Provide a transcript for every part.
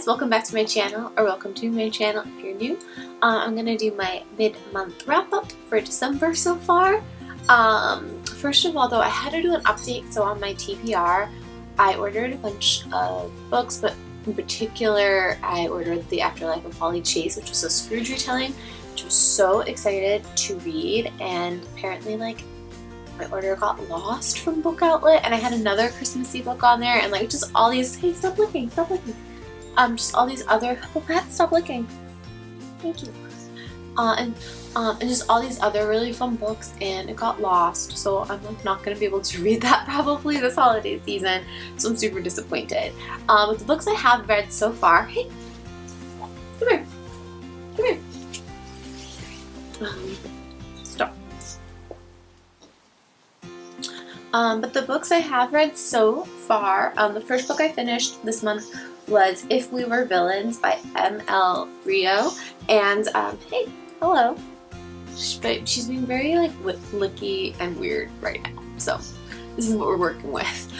guys, welcome back to my channel, or welcome to my channel if you're new. I'm gonna do my mid-month wrap-up for December so far. First of all though, I had to do an update, so on my TBR, I ordered a bunch of books, but in particular, I ordered The Afterlife of Polly Chase, which was a Scrooge retelling, which I was so excited to read, and apparently like my order got lost from Book Outlet, and I had another Christmassy book on there, and like just all these, hey, stop looking, just all these other, oh Pat, stop looking, thank you, and just all these other really fun books, and it got lost, so I'm like not gonna be able to read that probably this holiday season, so I'm super disappointed. With the books I have read so far, hey, come here, stop. But the books I have read so far, the first book I finished this month was If We Were Villains by M.L. Rio, and hey, hello. But she's being very like licky and weird right now, so this is what we're working with.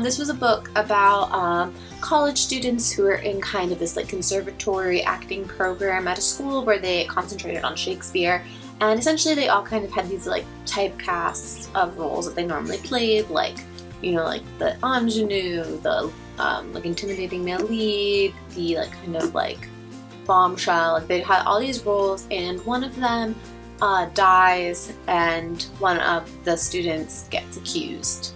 This was a book about college students who are in kind of this like conservatory acting program at a school where they concentrated on Shakespeare, and essentially they all kind of had these like typecasts of roles that they normally played, like, you know, like the ingenue, the like intimidating male lead, the like kind of like bombshell. Like they had all these roles, and one of them dies, and one of the students gets accused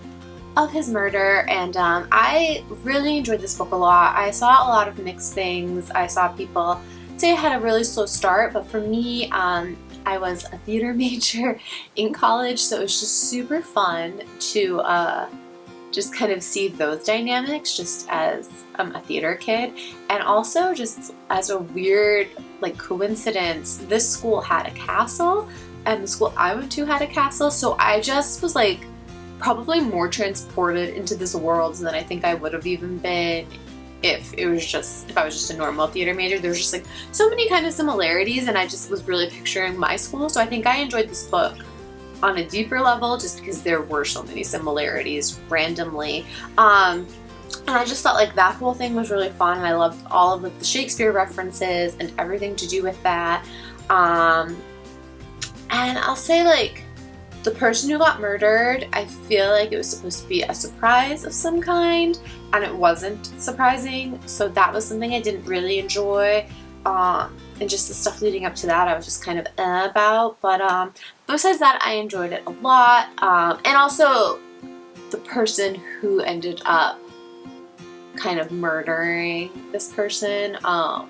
of his murder, and I really enjoyed this book a lot. I saw a lot of mixed things. I saw people say it had a really slow start, but for me, I was a theater major in college, so it was just super fun to just kind of see those dynamics just as a theater kid, and also just as a weird like coincidence, this school had a castle and the school I went to had a castle, so I just was like probably more transported into this world than I think I would have even been if I was just a normal theater major. There's just like so many kind of similarities, and I just was really picturing my school, so I think I enjoyed this book on a deeper level just because there were so many similarities randomly. And I just thought like that whole thing was really fun, and I loved all of like the Shakespeare references and everything to do with that. And I'll say like the person who got murdered, I feel like it was supposed to be a surprise of some kind, and it wasn't surprising, so that was something I didn't really enjoy. And just the stuff leading up to that I was just kind of about, but besides that I enjoyed it a lot. And also the person who ended up kind of murdering this person, I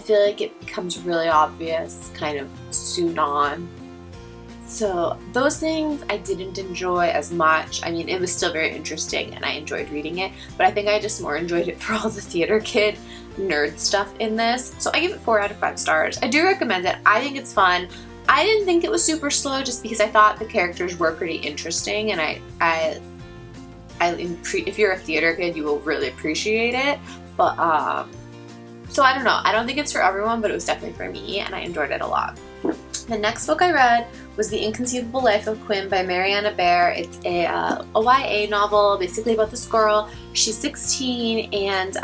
feel like it becomes really obvious kind of soon on. So those things I didn't enjoy as much. I mean, it was still very interesting and I enjoyed reading it, but I think I just more enjoyed it for all the theater kid nerd stuff in this. So I give it 4 out of 5 stars. I do recommend it. I think it's fun. I didn't think it was super slow just because I thought the characters were pretty interesting, and if you're a theater kid, you will really appreciate it. But so I don't know. I don't think it's for everyone, but it was definitely for me, and I enjoyed it a lot. The next book I read was The Inconceivable Life of Quinn by Marianna Bae. It's a YA novel basically about this girl. She's 16 and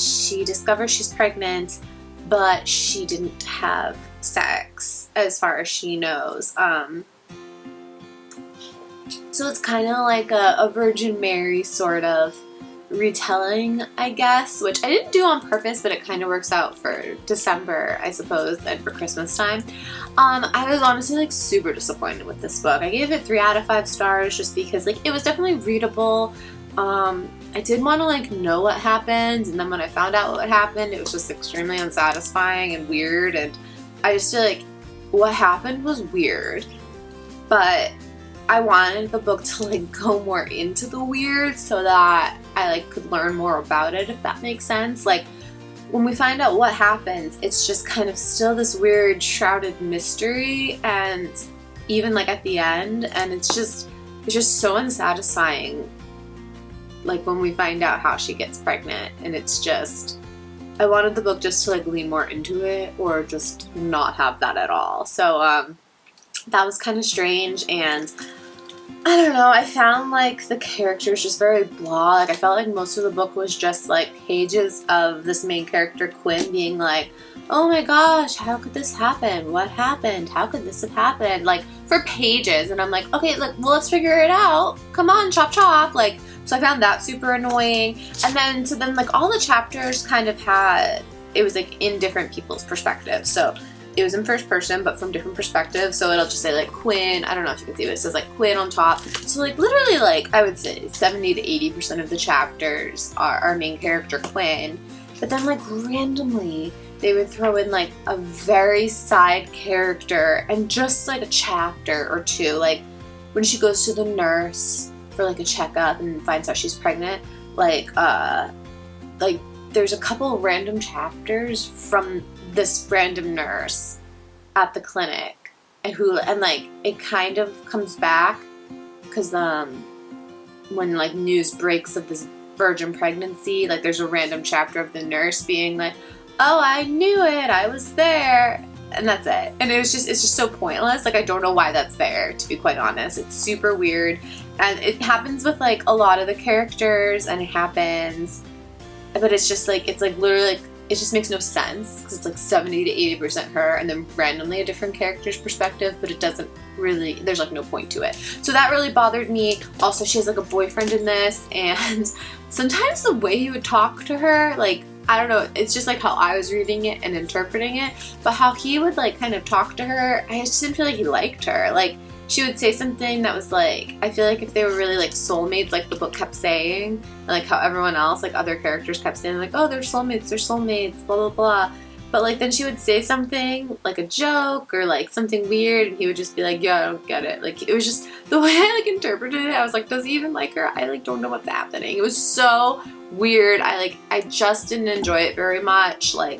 she discovers she's pregnant, but she didn't have sex as far as she knows. So it's kind of like a Virgin Mary sort of retelling, I guess, which I didn't do on purpose, but it kind of works out for December, I suppose, and for Christmas time. I was honestly like super disappointed with this book. I gave it 3 out of 5 stars just because like it was definitely readable. I did want to like know what happened, and then when I found out what happened, it was just extremely unsatisfying and weird, and I just feel like what happened was weird, but I wanted the book to like go more into the weird so that I like could learn more about it, if that makes sense. Like when we find out what happens, it's just kind of still this weird shrouded mystery, and even like at the end, and it's just so unsatisfying like when we find out how she gets pregnant, and it's just, I wanted the book just to like lean more into it or just not have that at all. So that was kind of strange, and I don't know, I found like the characters just very blah. Like I felt like most of the book was just like pages of this main character Quinn being like, oh my gosh, how could this happen? What happened? How could this have happened? Like for pages. And I'm like, okay, look, well, let's figure it out. Come on, chop chop. Like, so I found that super annoying. And then, so then like all the chapters kind of had, it was like in different people's perspectives. So it was in first person, but from different perspectives. So it'll just say like Quinn. I don't know if you can see, but it says like Quinn on top. So like literally like I would say 70 to 80% of the chapters are our main character Quinn. But then like randomly they would throw in like a very side character and just like a chapter or two. Like when she goes to the nurse for like a checkup and finds out she's pregnant, like there's a couple random chapters from this random nurse at the clinic and like it kind of comes back because when like news breaks of this virgin pregnancy, like there's a random chapter of the nurse being like, oh, I knew it, I was there, and that's it. And it's just so pointless. Like I don't know why that's there, to be quite honest. It's super weird, and it happens with like a lot of the characters, and it happens, but it's just like, it's like literally like, it just makes no sense because it's like 70 to 80% her and then randomly a different character's perspective, but it doesn't really, there's like no point to it. So that really bothered me. Also, she has like a boyfriend in this, and sometimes the way he would talk to her, like, I don't know, it's just like how I was reading it and interpreting it, but how he would like kind of talk to her, I just didn't feel like he liked her. Like, she would say something that was like, I feel like if they were really like soulmates, like the book kept saying, and like how everyone else, like other characters kept saying like, oh, they're soulmates, blah, blah, blah. But like then she would say something, like a joke or like something weird, and he would just be like, yeah, I don't get it. Like it was just, the way I like interpreted it, I was like, does he even like her? I like don't know what's happening. It was so weird. I just didn't enjoy it very much. Like,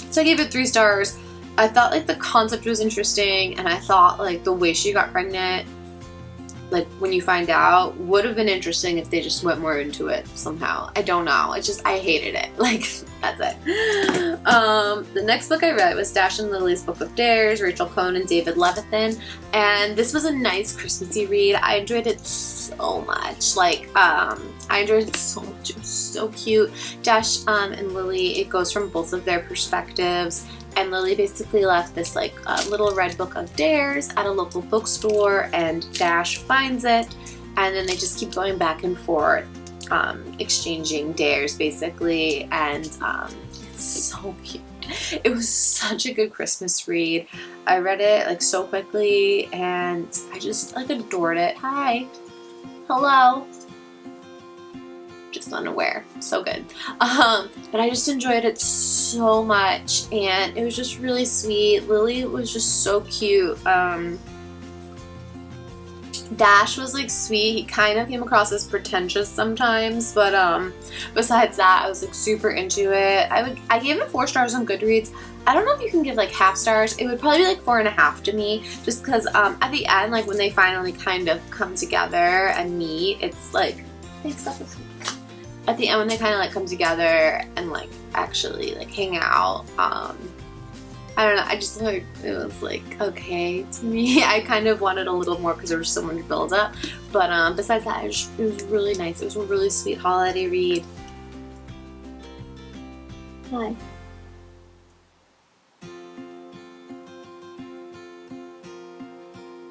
so I gave it 3 stars. I thought like the concept was interesting, and I thought like the way she got pregnant, like when you find out, would have been interesting if they just went more into it somehow. I don't know. It's just, I hated it. Like, that's it. The next book I read was Dash and Lily's Book of Dares, Rachel Cohn and David Levithan, and this was a nice Christmassy read. I enjoyed it so much. Like, I enjoyed it so much. It was so cute. Dash and Lily, it goes from both of their perspectives. And Lily basically left this like little red book of dares at a local bookstore, and Dash finds it, and then they just keep going back and forth, exchanging dares basically, and it's so cute. It was such a good Christmas read. I read it like so quickly, and I just like adored it. Hi. Hello. Just unaware. So good. But I just enjoyed it so much, and it was just really sweet. Lily was just so cute. Dash was like sweet. He kind of came across as pretentious sometimes, but besides that, I was like super into it. I gave it 4 stars on Goodreads. I don't know if you can give like half stars. It would probably be like 4.5 to me, just because at the end, like when they finally kind of come together and meet, it's like, thanks, that was at the end when they kind of like come together and like actually like hang out, I don't know, I just like, it was like okay to me. I kind of wanted a little more because there was so much build up, but besides that, it was really nice. It was a really sweet holiday read. Hi.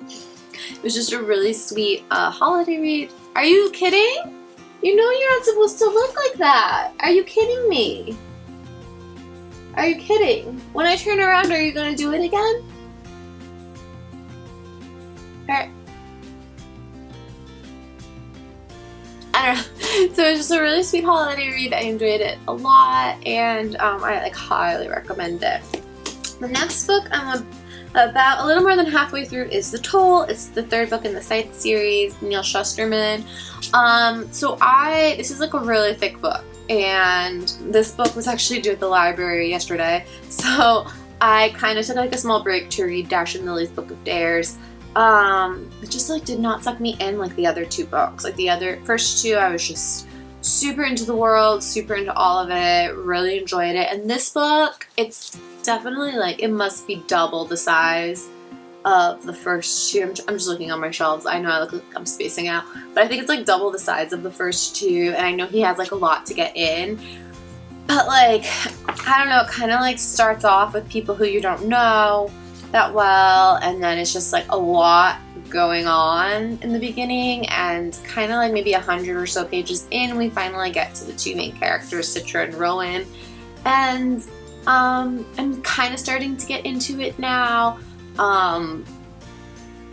It was just a really sweet holiday read. Are you kidding? You know you're not supposed to look like that. Are you kidding me? Are you kidding? When I turn around, are you gonna do it again? Alright. I don't know. So it was just a really sweet holiday read. I enjoyed it a lot, and I like highly recommend it. The next book I'm about a little more than halfway through is The Toll. It's the 3rd book in the Sight series, Neal Schusterman. This is like a really thick book, and this book was actually due at the library yesterday, so I kind of took like a small break to read Dash and Lily's Book of Dares. It just like did not suck me in like the other 2 books. Like the other first 2, I was just super into the world, super into all of it, really enjoyed it. And this book, it's definitely like, it must be double the size of the first two. I'm just looking on my shelves. I know I look like I'm spacing out, but I think it's like double the size of the first two, and I know he has like a lot to get in. But like, I don't know, it kind of like starts off with people who you don't know that well, and then it's just like a lot going on in the beginning, and kind of like maybe 100 or so pages in, we finally get to the two main characters, Citra and Rowan, and I'm kind of starting to get into it now,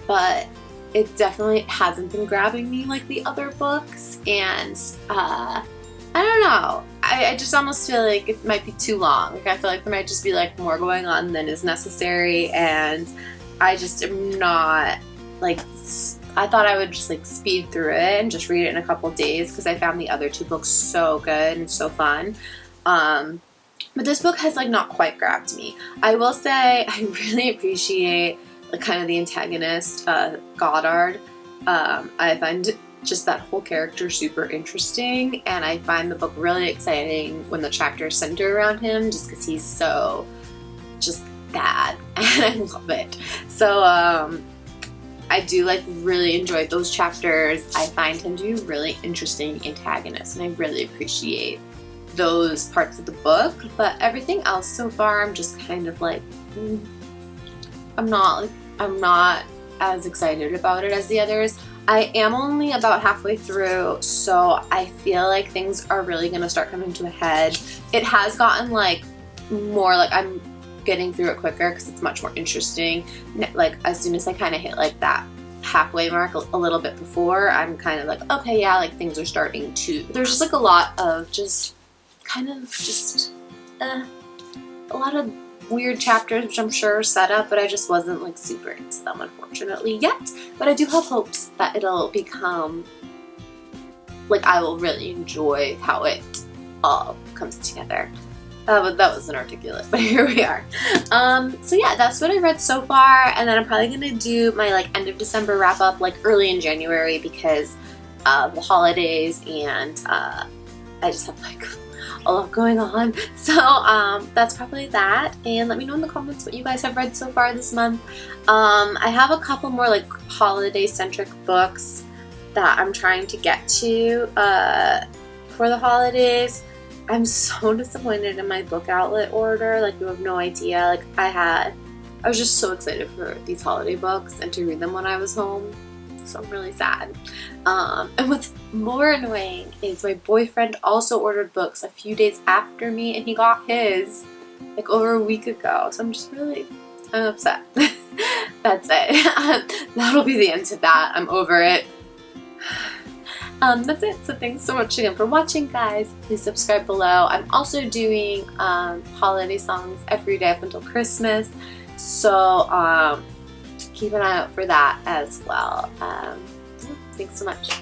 but it definitely hasn't been grabbing me like the other books, and I don't know. I just almost feel like it might be too long. Like I feel like there might just be like more going on than is necessary, and I just am not like, I thought I would just like speed through it and just read it in a couple days because I found the other two books so good and so fun. But this book has like not quite grabbed me. I will say I really appreciate like kind of the antagonist, Goddard. I find just that whole character super interesting, and I find the book really exciting when the chapters center around him, just because he's so just bad, and I love it. So I do like really enjoy those chapters. I find him to be a really interesting antagonist, and I really appreciate those parts of the book. But everything else so far, I'm just kind of like, I'm not as excited about it as the others. I am only about halfway through, so I feel like things are really going to start coming to a head. It has gotten like more, like I'm getting through it quicker because it's much more interesting. Like as soon as I kind of hit like that halfway mark a little bit before, I'm kind of like, okay, yeah, like things are starting to, there's just like a lot of just kind of just a lot of weird chapters, which I'm sure are set up, but I just wasn't like super into them unfortunately yet. But I do have hopes that it'll become like I will really enjoy how it all comes together. That was inarticulate, but here we are. So yeah, that's what I read so far, and then I'm probably gonna do my like end of December wrap up like early in January because of the holidays, and I just have like a lot going on. So that's probably that, and let me know in the comments what you guys have read so far this month. I have a couple more like holiday centric books that I'm trying to get to for the holidays. I'm so disappointed in my book outlet order, like you have no idea. Like I was just so excited for these holiday books and to read them when I was home, so I'm really sad. And what's more annoying is my boyfriend also ordered books a few days after me, and he got his like over a week ago, so I'm upset. That's it. That'll be the end of that. I'm over it. That's it. So thanks so much again for watching, guys. Please subscribe below. I'm also doing holiday songs every day up until Christmas, so keep an eye out for that as well. Thanks so much.